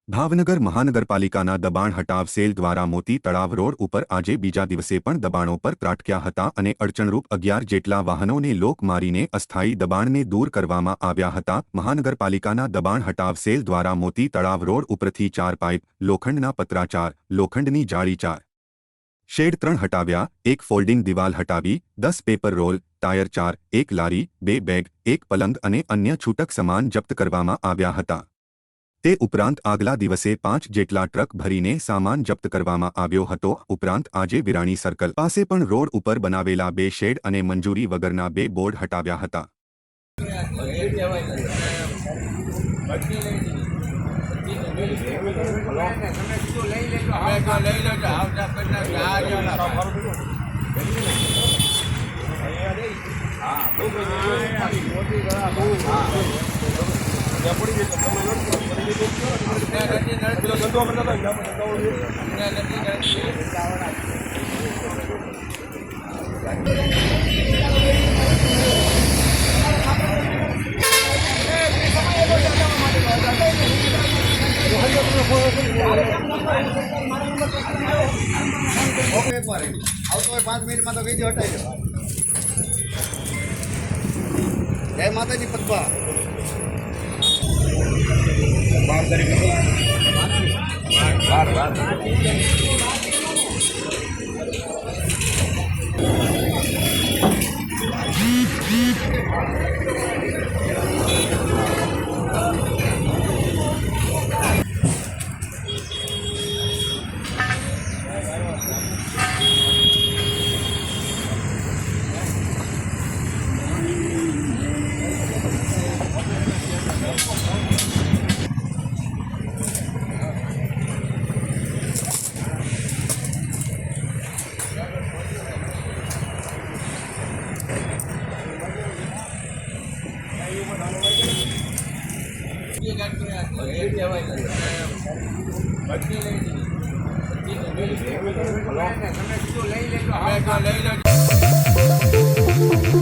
ભાવનગર મહાનગરપાલિકાના દબાણ હટાવ સેલ દ્વારા મોતી તળાવ રોડ ઉપર આજે બીજા દિવસે પણ દબાણો પર ત્રાટક્યા હતા અને અડચણરૂપ 11 જેટલા વાહનોને લોક મારીને અસ્થાયી દબાણને દૂર કરવામાં આવ્યા હતા। મહાનગરપાલિકાના દબાણ હટાવ સેલ દ્વારા મોતી તળાવ રોડ ઉપરથી 4 પાઇપ, લોખંડના પતરા 4, લોખંડની જાળી 4, શેડ 3 હટાવ્યા, એક ફોલ્ડિંગ દિવાલ હટાવી, 10 પેપર રોલ, ટાયર 4, એક લારી, 2 બેગ, એક પલંગ અને અન્ય છૂટક સામાન જપ્ત કરવામાં આવ્યા હતા। તે ઉપરાંત આગલા દિવસે 5 જેટલા ટ્રક ભરીને સામાન જપ્ત કરવામાં આવ્યો હતો। ઉપરાંત આજે વિરાણી સર્કલ પાસે પણ રોડ ઉપર બનાવેલા 2 શેડ અને મંજૂરી વગરના 2 બોર્ડ હટાવ્યા હતા। પાંચ મિનિટમાં તો વિડીયો હટાવી દો। જય માતાજી પપ્પા। લઈ લેજો।